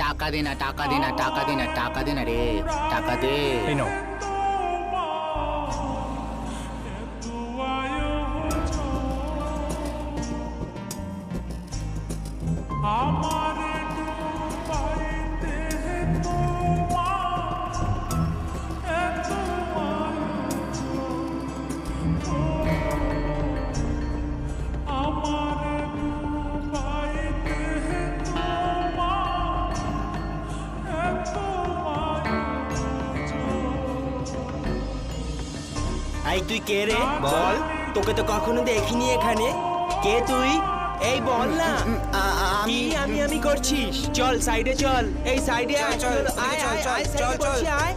টাকা দে না, টাকা দে না, টাকা দে না, টাকা দে না রে, টাকা দে। এই নাও। এই তুই কে রে বল, তোকে তো কখনো দেখিনি এখানে। কে তুই? এই বল না কি আমি করছিস। চল সাইডে চল, এই সাইডে আয়, চল আয় আয় আয়, সাইডে বসে আয়।